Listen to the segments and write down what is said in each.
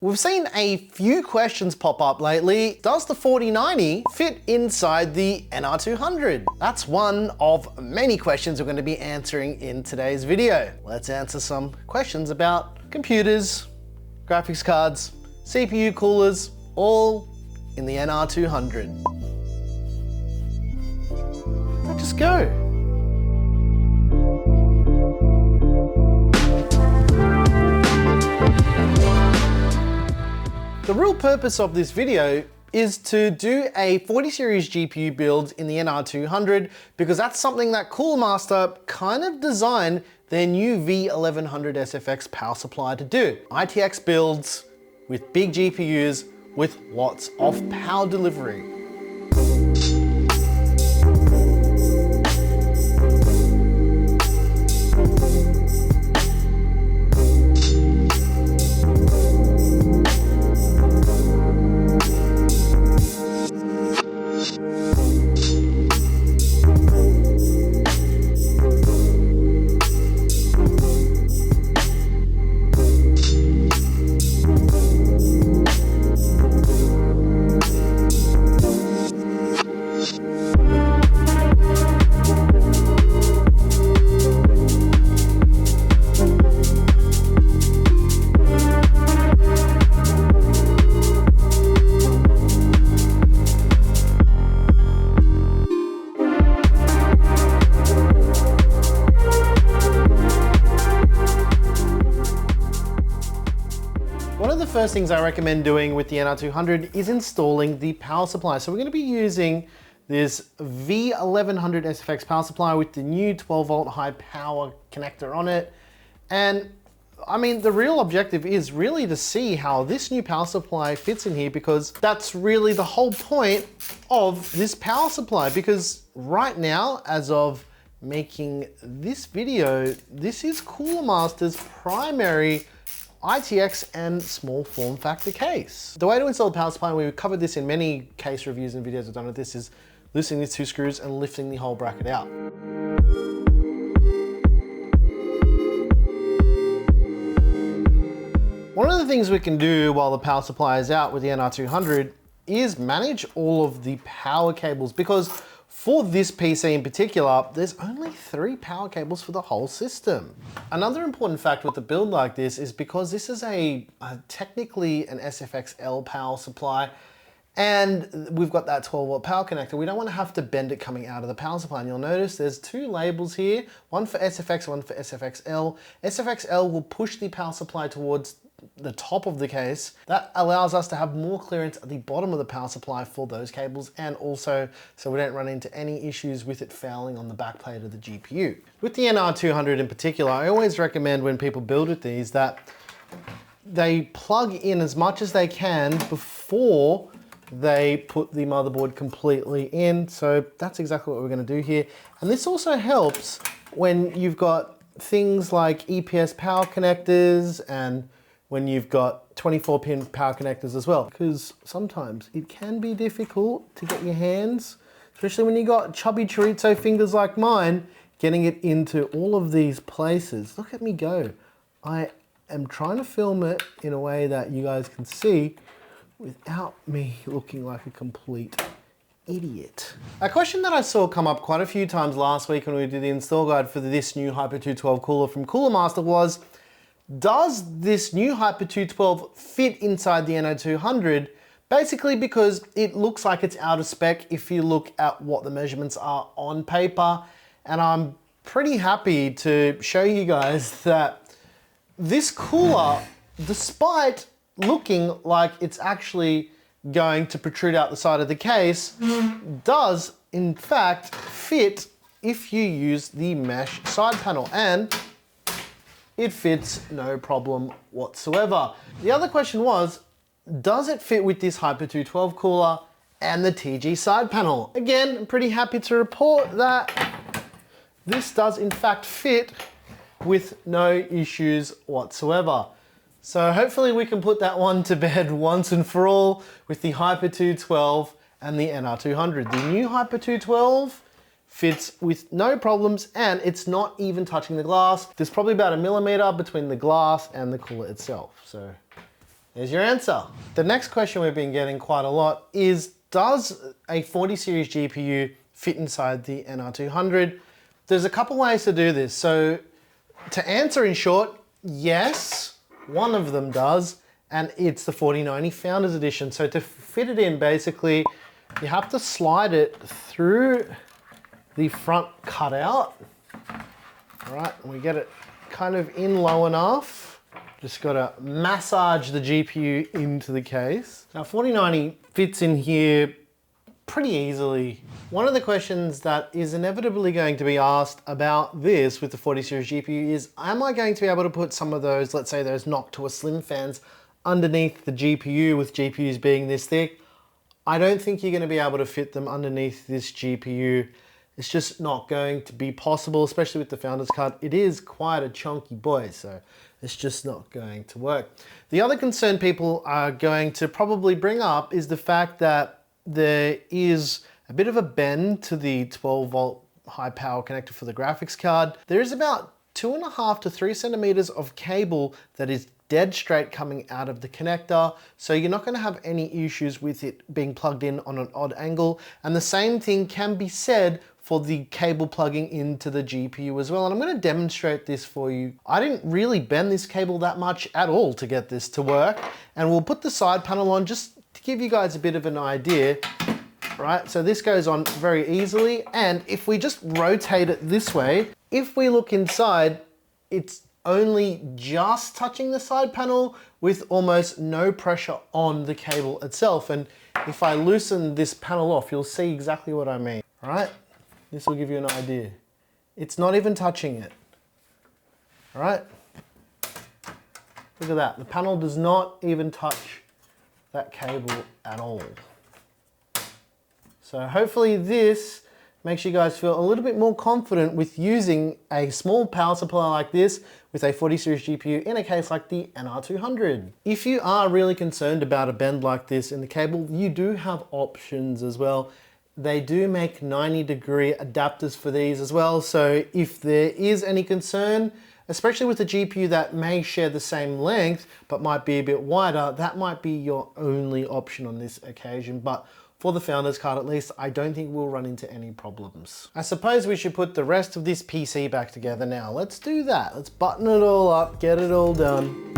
We've seen a few questions pop up lately. Does the 4090 fit inside the NR200? That's one of many questions we're going to be answering in today's video. Let's answer some questions about computers, graphics cards, CPU coolers, all in the NR200. Let's just go. The real purpose of this video is to do a 40 series GPU build in the NR200 because that's something that Cooler Master kind of designed their new V1100 SFX power supply to do. ITX builds with big GPUs with lots of power delivery. First things I recommend doing with the NR200 is installing the power supply. So we're going to be using this V1100 SFX power supply with the new 12 volt high power connector on it. And I mean, the real objective is really to see how this new power supply fits in here, because that's really the whole point of this power supply. Because right now, as of making this video, this is Cooler Master's primary ITX and small form factor case. The way to install the power supply, and we've covered this in many case reviews and videos I've done with this, is loosening these two screws and lifting the whole bracket out. One of the things we can do while the power supply is out with the NR200 is manage all of the power cables, because for this PC in particular, there's only 3 power cables for the whole system. Another important fact with a build like this is because this is technically an SFX-L power supply, and we've got that 12 volt power connector, we don't want to have to bend it coming out of the power supply. And you'll notice there's 2 labels here, one for SFX, one for SFX-L. SFX-L will push the power supply towards the top of the case. That allows us to have more clearance at the bottom of the power supply for those cables, and also so we don't run into any issues with it fouling on the back plate of the GPU. With the NR200 in particular, I always recommend when people build with these that they plug in as much as they can before they put the motherboard completely in. So that's exactly what we're going to do here. And this also helps when you've got things like EPS power connectors and when you've got 24-pin power connectors as well, because sometimes it can be difficult to get your hands, especially when you got chubby chorizo fingers like mine, getting it into all of these places. Look at me go. I am trying to film it in a way that you guys can see without me looking like a complete idiot. A question that I saw come up quite a few times last week when we did the install guide for this new Hyper 212 cooler from Cooler Master was, does this new Hyper 212 fit inside the NR200? Basically because it looks like it's out of spec if you look at what the measurements are on paper. And I'm pretty happy to show you guys that this cooler, despite looking like it's actually going to protrude out the side of the case, does in fact fit if you use the mesh side panel, and it fits no problem whatsoever. The other question was, does it fit with this Hyper 212 cooler and the TG side panel? Again, I'm pretty happy to report that this does in fact fit with no issues whatsoever. So hopefully we can put that one to bed once and for all with the Hyper 212 and the NR200. The new Hyper 212 fits with no problems, and it's not even touching the glass. There's probably about 1 millimeter between the glass and the cooler itself. So There's your answer. The next question we've been getting quite a lot is, does a 40 series GPU fit inside the NR200? There's a couple ways to do this. So to answer in short, yes, one of them does, and it's the 4090 Founders Edition. So to fit it in, basically, you have to slide it through the front cutout. All right, and we get it kind of in low enough. Just gotta massage the GPU into the case. Now 4090 fits in here pretty easily. One of the questions that is inevitably going to be asked about this with the 40 series GPU is, am I going to be able to put some of those, let's say those Noctua Slim fans underneath the GPU with GPUs being this thick? I don't think you're going to be able to fit them underneath this GPU. It's just not going to be possible, especially with the Founders card. It is quite a chunky boy, so it's just not going to work. The other concern people are going to probably bring up is the fact that there is a bit of a bend to the 12 volt high power connector for the graphics card. There is about 2.5 to 3 centimeters of cable that is dead straight coming out of the connector. So you're not gonna have any issues with it being plugged in on an odd angle. And the same thing can be said for the cable plugging into the GPU as well. And I'm gonna demonstrate this for you. I didn't really bend this cable that much at all to get this to work. And we'll put the side panel on just to give you guys a bit of an idea, right? So this goes on very easily. And if we just rotate it this way, if we look inside, it's only just touching the side panel with almost no pressure on the cable itself. And if I loosen this panel off, you'll see exactly what I mean, all right? This will give you an idea. It's not even touching it, all right? Look at that, the panel does not even touch that cable at all. So hopefully this makes you guys feel a little bit more confident with using a small power supply like this with a 40 series GPU in a case like the NR200. If you are really concerned about a bend like this in the cable, you do have options as well. They do make 90-degree adapters for these as well. So if there is any concern, especially with a GPU that may share the same length, but might be a bit wider, that might be your only option on this occasion. But for the Founders card at least, I don't think we'll run into any problems. I suppose we should put the rest of this PC back together now. Let's do that. Let's button it all up, get it all done.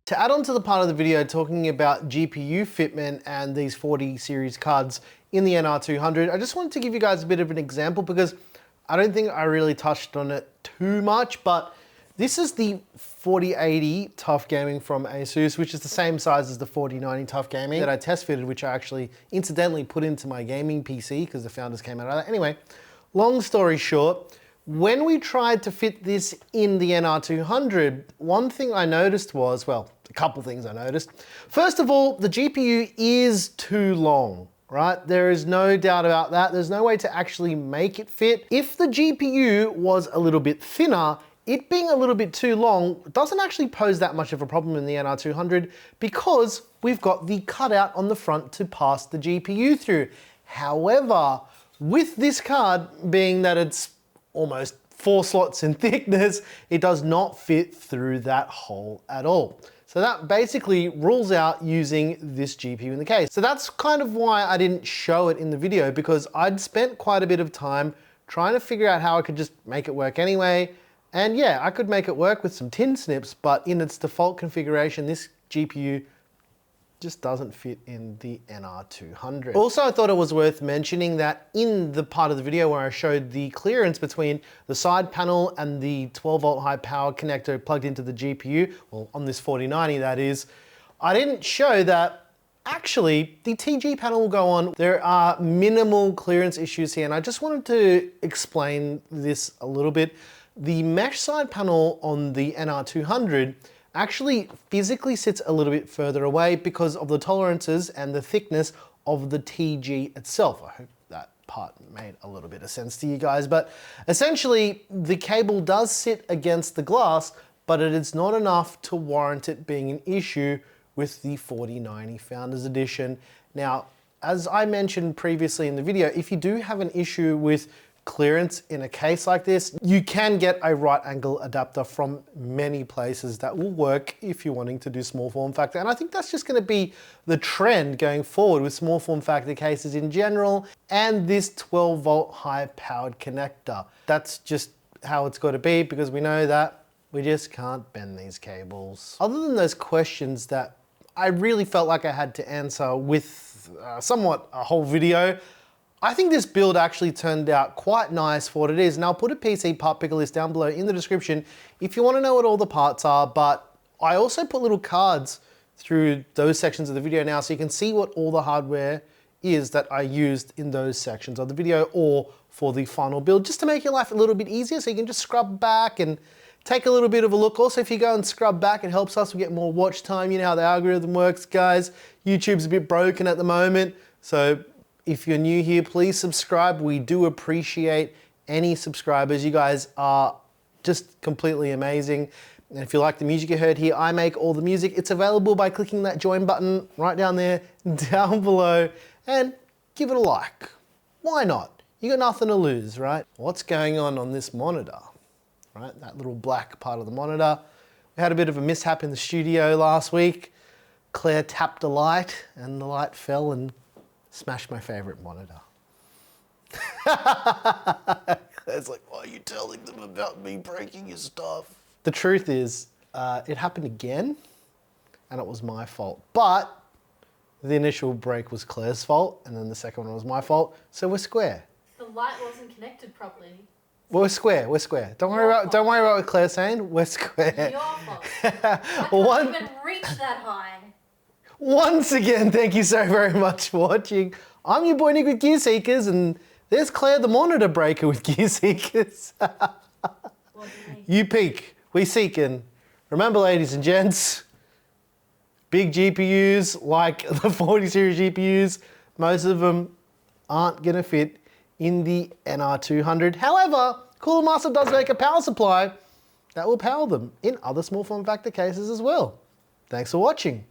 To add on to the part of the video talking about GPU fitment and these 40 series cards in the NR200, I just wanted to give you guys a bit of an example because I don't think I really touched on it too much, but this is the 4080 Tough Gaming from ASUS, which is the same size as the 4090 Tough Gaming that I test fitted, which I actually incidentally put into my gaming PC because the Founders came out of that. Anyway, long story short, when we tried to fit this in the NR200, one thing I noticed was, well, a couple things I noticed. First of all, the GPU is too long, right? There is no doubt about that. There's no way to actually make it fit. If the GPU was a little bit thinner, it being a little bit too long doesn't actually pose that much of a problem in the NR200 because we've got the cutout on the front to pass the GPU through. However, with this card, being that it's almost 4 slots in thickness, it does not fit through that hole at all. So that basically rules out using this GPU in the case. So that's kind of why I didn't show it in the video, because I'd spent quite a bit of time trying to figure out how I could just make it work anyway. And yeah, I could make it work with some tin snips, but in its default configuration, this GPU just doesn't fit in the NR200. Also, I thought it was worth mentioning that in the part of the video where I showed the clearance between the side panel and the 12 volt high power connector plugged into the GPU, well, on this 4090 that is, I didn't show that actually the TG panel will go on. There are minimal clearance issues here, and I just wanted to explain this a little bit. The mesh side panel on the NR200 actually physically sits a little bit further away because of the tolerances and the thickness of the TG itself. I hope that part made a little bit of sense to you guys, but essentially the cable does sit against the glass, but it is not enough to warrant it being an issue with the 4090 Founders Edition. Now, as I mentioned previously in the video, if you do have an issue with clearance in a case like this, you can get a right angle adapter from many places that will work if you're wanting to do small form factor. And I think that's just going to be the trend going forward with small form factor cases in general and this 12 volt high powered connector. That's just how it's got to be because we know that we just can't bend these cables. Other than those questions that I really felt like I had to answer with somewhat a whole video, I think this build actually turned out quite nice for what it is. And I'll put a PC part picker list down below in the description if you want to know what all the parts are, but I also put little cards through those sections of the video now so you can see what all the hardware is that I used in those sections of the video or for the final build, just to make your life a little bit easier so you can just scrub back and take a little bit of a look. Also, if you go and scrub back, it helps us get more watch time. You know how the algorithm works, guys. YouTube's a bit broken at the moment, so if you're new here, please subscribe. We do appreciate any subscribers. You guys are just completely amazing. And if you like the music you heard here, I make all the music. It's available by clicking that join button right down there, down below, and give it a like. Why not? You got nothing to lose, right? What's going on this monitor, right? That little black part of the monitor. We had a bit of a mishap in the studio last week. Claire tapped a light and the light fell and smashed my favorite monitor. It's like, why are you telling them about me breaking your stuff? The truth is, it happened again, and it was my fault. But the initial break was Claire's fault, and then the second one was my fault, so we're square. The light wasn't connected properly. We're square, we're square. Don't worry about what Claire's saying, we're square. Your fault. I couldn't even reach that high. Once again, thank you so very much for watching. I'm your boy Nick with Gear Seekers, and there's Claire the monitor breaker with Gear Seekers. You peek, we seek, and remember, ladies and gents, big GPUs like the 40 series GPUs, most of them aren't gonna fit in the NR200. However, Cooler Master does make a power supply that will power them in other small form factor cases as well. Thanks for watching.